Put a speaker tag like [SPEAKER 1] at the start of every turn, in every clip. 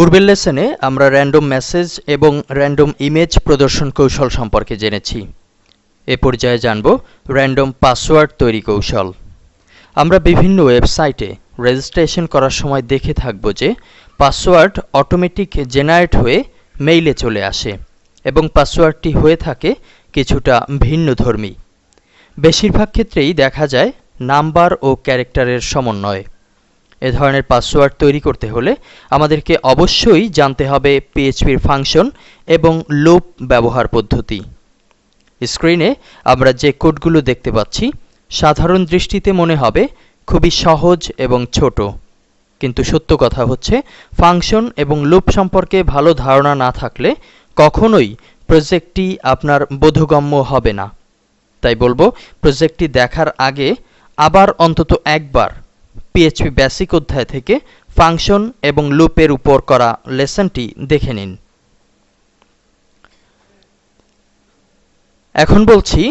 [SPEAKER 1] পূর্বের লেসনে আমরা random message এবং র্যান্ডম ইমেজ প্রদর্শন কৌশল সম্পর্কে জেনেছি। এ পর্যায়ে জানব র্যান্ডম পাসওয়ার্ড তৈরি কৌশল। আমরা বিভিন্ন ওয়েবসাইটে রেজিস্ট্রেশন করার সময় দেখে থাকব যে পাসওয়ার্ড অটোমেটিক জেনারেট হয়ে মেইলে চলে আসে এবং পাসওয়ার্ডটি হয়ে থাকে কিছুটা ভিন্নধর্মী। বেশিরভাগ ক্ষেত্রেই দেখা যায় নাম্বার ও ক্যারেক্টারের সমন্বয়। এ ধরনের পাসওয়ার্ড তৈরি করতে হলে আমাদেরকে অবশ্যই জানতে হবে পিএইচপির ফাংশন এবং লুপ ব্যবহার পদ্ধতি। স্ক্রিনে আমরা যে কোডগুলো দেখতে পাচ্ছি সাধারণ দৃষ্টিতে মনে হবে খুবই সহজ এবং ছোট, কিন্তু সত্য কথা হচ্ছে ফাংশন এবং লুপ সম্পর্কে ভালো ধারণা না থাকলে কখনোই প্রজেক্টটি আপনার বোধগম্য হবে না। তাই বলবো প্রজেক্টটি দেখার আগে আবার অন্তত একবার পিএইচপি বেসিক অধ্যায় থেকে ফাংশন এবং লুপের উপর করা লেসনটি দেখে নিন। এখন বলছি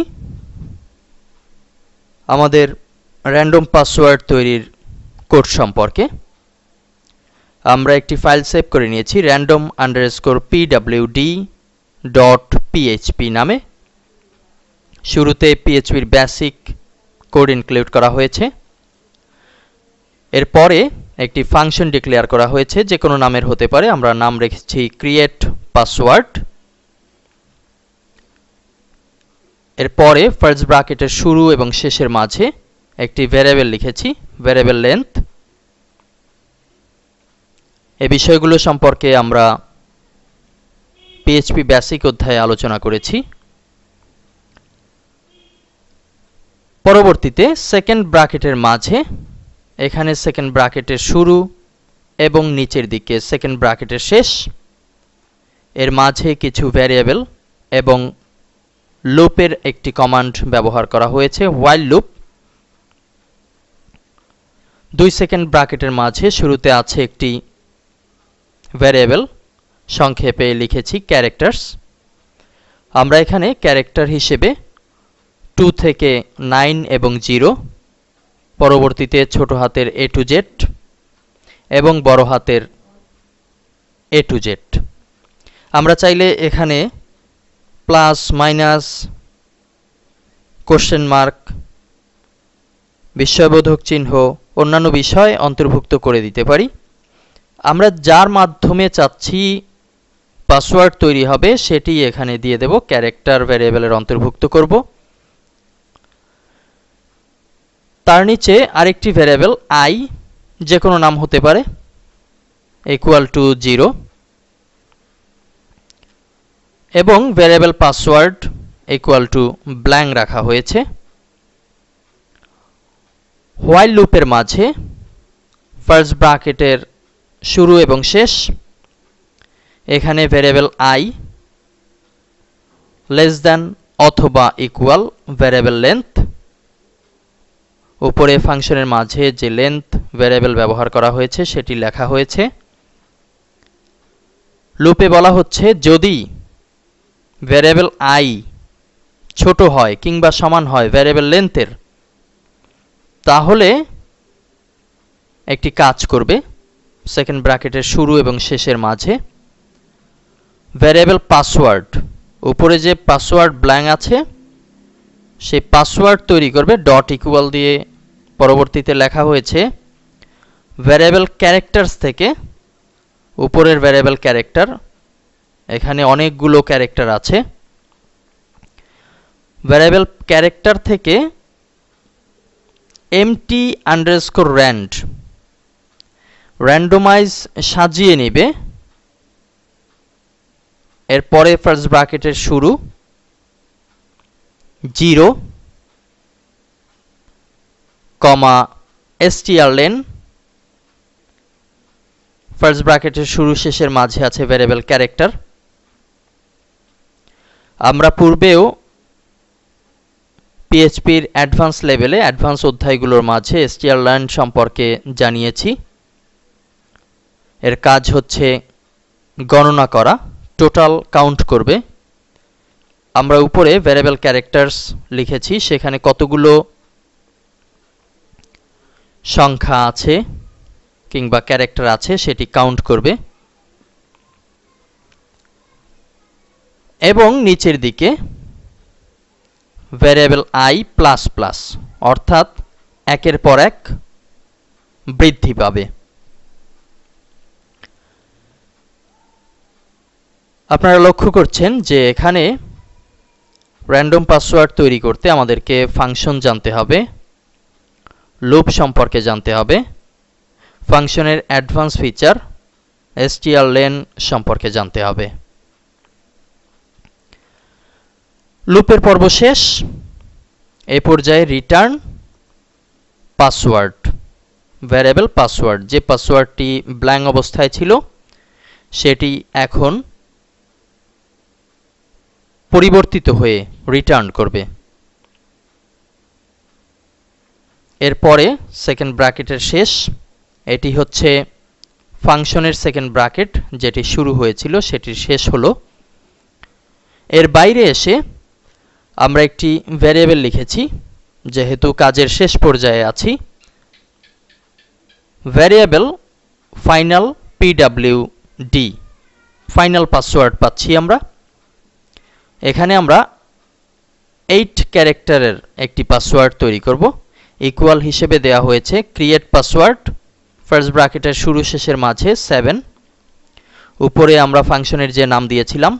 [SPEAKER 1] আমাদের র্যান্ডম পাসওয়ার্ড তৈরির কোড সম্পর্কে। আমরা একটি ফাইল সেভ করে নিয়েছি random_pwd.php নামে। শুরুতে পিএইচপির বেসিক কোড ইনক্লুড করা হয়েছে। এরপরে একটি ফাংশন ডিক্লেয়ার করা হয়েছে, যে কোনো নামের হতে পারে। আমরা নাম রেখেছি ক্রিয়েট পাসওয়ার্ড। এরপরে ফার্স্ট ব্র্যাকেটের শুরু এবং শেষের মাঝে একটি ভ্যারিয়েবল লিখেছি, ভ্যারিয়েবল লেন্থ। এই বিষয়গুলো সম্পর্কে আমরা পিএইচপি বেসিক অধ্যায়ে আলোচনা করেছি। পরবর্তীতে সেকেন্ড ব্র্যাকেটের মাঝে, এখানে সেকেন্ড ব্র্যাকেটের শুরু এবং নিচের দিকে সেকেন্ড ব্র্যাকেটের শেষ, এর মাঝে কিছু ভ্যারিয়েবল এবং লুপের একটি কমান্ড ব্যবহার করা হয়েছে, হোয়াইল লুপ। দুই সেকেন্ড ব্র্যাকেটের মাঝে শুরুতে আছে একটি ভ্যারিয়েবল, সংক্ষেপে লিখেছি ক্যারেক্টারস। আমরা এখানে ক্যারেক্টার হিসেবে 2 থেকে 9 এবং 0, পরবর্তীতে ছোট হাতের A to Z এবং বড় হাতের A to Z। আমরা চাইলে এখানে প্লাস, মাইনাস, কোশ্চেন মার্ক, বিস্ময়বোধক চিহ্ন, অন্যান্য বিষয় অন্তর্ভুক্ত করে দিতে পারি। আমরা যার মাধ্যমে চাচ্ছি পাসওয়ার্ড তৈরি হবে সেটি এখানে দিয়ে দেব, ক্যারেক্টার ভ্যারিয়েবলের অন্তর্ভুক্ত করব। তার নিচে আরেকটি ভ্যারিয়েবল I, যে কোনো নাম হতে পারে, =0 এবং ভ্যারিয়েবল পাসওয়ার্ড =blank রাখা হয়েছে। হোয়াইল লুপের মাঝে ফার্স্ট ব্র্যাকেটের শুরু এবং শেষ, এখানে ভ্যারিয়েবল I লেস দ্যান অথবা ইকুয়াল ভ্যারিয়েবল লেন্থ। উপরে ফাংশনের মাঝে যে লেন্থ ভ্যারিয়েবল ব্যবহার করা হয়েছে সেটি লেখা হয়েছে। লুপে বলা হচ্ছে যদি ভ্যারিয়েবল I ছোট হয় কিংবা সমান হয় ভ্যারিয়েবল লেন্থের, তাহলে একটি কাজ করবে। সেকেন্ড ব্র্যাকেটের শুরু এবং শেষের মাঝে ভ্যারিয়েবল পাসওয়ার্ড, উপরে যে পাসওয়ার্ড ব্ল্যাঙ্ক আছে সেই পাসওয়ার্ড তৈরি করবে ডট ইকুয়াল দিয়ে। পরবর্তীতে লেখা হয়েছে ভ্যারিয়েবল ক্যারেক্টারস থেকে, উপরের ভ্যারিয়েবল ক্যারেক্টার, এখানে অনেকগুলো ক্যারেক্টার আছে। ভ্যারিয়েবল ক্যারেক্টার থেকে empty_rand র্যান্ডমাইজ সাজিয়ে নেবে। এরপরে ফার্স্ট ব্র্যাকেটের শুরু 0, strlen, ফার্স্ট ব্র্যাকেটের শুরু শেষের মাঝে আছে ভ্যারিয়েবল ক্যারেক্টার। আমরা পূর্বেও পিএইচপির অ্যাডভান্স লেভেলে, অ্যাডভান্স অধ্যায়গুলোর মাঝে strlen সম্পর্কে জানিয়েছি। এর কাজ হচ্ছে গণনা করা, টোটাল কাউন্ট করবে। আমরা উপরে ভ্যারিয়েবল ক্যারেক্টারস লিখেছি, সেখানে কতগুলো সংখ্যা আছে কিংবা ক্যারেক্টার আছে সেটি কাউন্ট করবে। এবং নিচের দিকে ভ্যারিয়েবল i প্লাস প্লাস, অর্থাৎ একের পর এক বৃদ্ধি পাবে। আপনারা লক্ষ্য করছেন যে এখানে র্যান্ডম পাসওয়ার্ড তৈরি করতে আমাদেরকে ফাংশন জানতে হবে, লুপ সম্পর্কে জানতে হবে, ফাংশনের অ্যাডভান্স ফিচার strlen সম্পর্কে জানতে হবে। লুপের পর্ব শেষ। এই পর্যায়ে রিটার্ন পাসওয়ার্ড, ভ্যারিয়েবল পাসওয়ার্ড, যে পাসওয়ার্ডটি ব্ল্যাঙ্ক অবস্থায় ছিল সেটি এখন পরিবর্তিত হয়ে রিটার্ন করবে। এরপরে সেকেন্ড ব্র্যাকেটের শেষ, এটি হচ্ছে ফাংশনের সেকেন্ড ব্র্যাকেট, যেটি শুরু হয়েছিল সেটির শেষ হলো। এর বাইরে এসে আমরা একটি ভ্যারিয়েবল লিখেছি, যেহেতু কাজের শেষ পর্যায়ে আছি। Variable final pwd, final password পাচ্ছি আমরা। এখানে আমরা 8 ক্যারেক্টারের একটি পাসওয়ার্ড তৈরি করব। ইকুয়াল হিসেবে দেয়া হয়েছে ক্রিয়েট পাসওয়ার্ড, ফার্স্ট ব্র্যাকেটের শুরু শেষের মাঝে 7, উপরে আমরা ফাংশনের যে নাম দিয়েছিলাম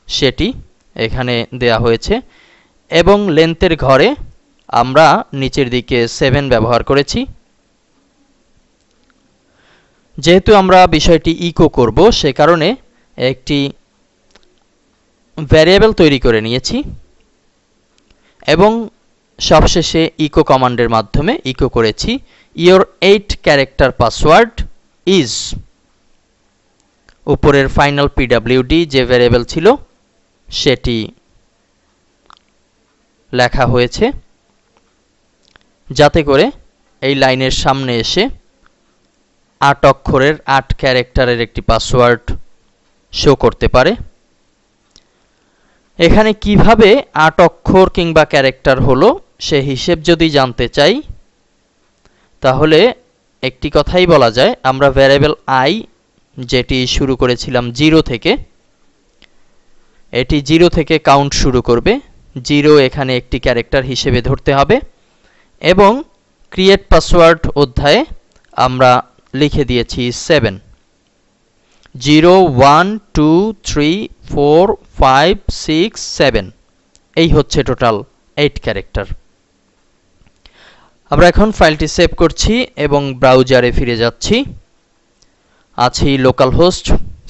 [SPEAKER 1] সেটি এখানে দেয়া হয়েছে, এবং লেন্থের ঘরে আমরা নিচের দিকে 7 ব্যবহার করেছি। যেহেতু আমরা বিষয়টি ইকো করব, সে কারণে একটি ভ্যারিয়েবল তৈরি করে নিয়েছি এবং সবশেষে ইকো কমান্ডের মাধ্যমে ইকো করেছি ইওর 8 ক্যারেক্টার পাসওয়ার্ড ইজ। উপরের ফাইনাল pwd যে ভ্যারিয়েবল ছিল সেটি লেখা হয়েছে, যাতে করে এই লাইনের সামনে এসে 8 অক্ষরের 8 ক্যারেক্টারের একটি পাসওয়ার্ড শো করতে পারে। এখানে কিভাবে 8 অক্ষর কিংবা ক্যারেক্টার হলো সে হিসেব যদি জানতে চাই, তাহলে একটি কথাই বলা যায়, আমরা ভ্যারিয়েবল i যেটি শুরু করেছিলাম 0 থেকে, এটি 0 থেকে কাউন্ট শুরু করবে। 0 এখানে একটি ক্যারেক্টার হিসেবে ধরতে হবে, এবং ক্রিয়েট পাসওয়ার্ড অধ্যায়ে আমরা লিখে দিয়েছি 7। 0 1 2 3 4 5 6 7, এই হচ্ছে টোটাল 8 ক্যারেক্টার। আমরা এখন ফাইলটি সেভ করছি এবং ব্রাউজারে ফিরে যাচ্ছি। আছি লোকালহোস্ট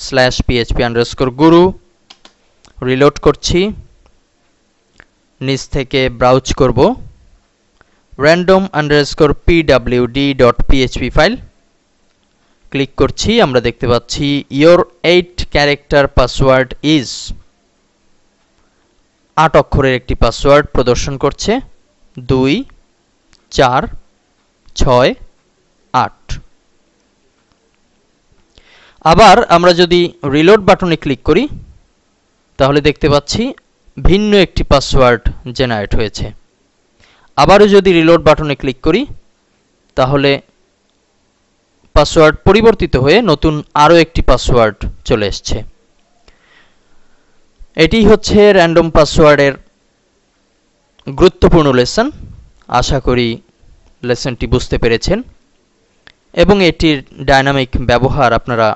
[SPEAKER 1] /php_guru, রিলোড করছি। নিচ থেকে ব্রাউজ করব random_pwd.php ফাইল, ক্লিক করছি। আমরা দেখতে পাচ্ছি ইওর 8 ক্যারেক্টার পাসওয়ার্ড ইজ, 8 অক্ষরের একটি পাসওয়ার্ড প্রদর্শন করছে, 2 4 6 8। আবার আমরা যদি রিলোড বাটনে ক্লিক করি, তাহলে দেখতে পাচ্ছি ভিন্ন একটি পাসওয়ার্ড জেনারেট হয়েছে। আবারও যদি রিলোড বাটনে ক্লিক করি, তাহলে পাসওয়ার্ড পরিবর্তিত হয়ে নতুন আরও একটি পাসওয়ার্ড চলে এসেছে। এটি হচ্ছে র্যান্ডম পাসওয়ার্ডের গুরুত্বপূর্ণ লেসন। আশা করি লেসনটি বুঝতে পেরেছেন এবং এটির ডাইনামিক ব্যবহার আপনারা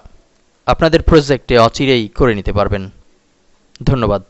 [SPEAKER 1] আপনাদের প্রজেক্টে অচিরেই করে নিতে পারবেন। ধন্যবাদ।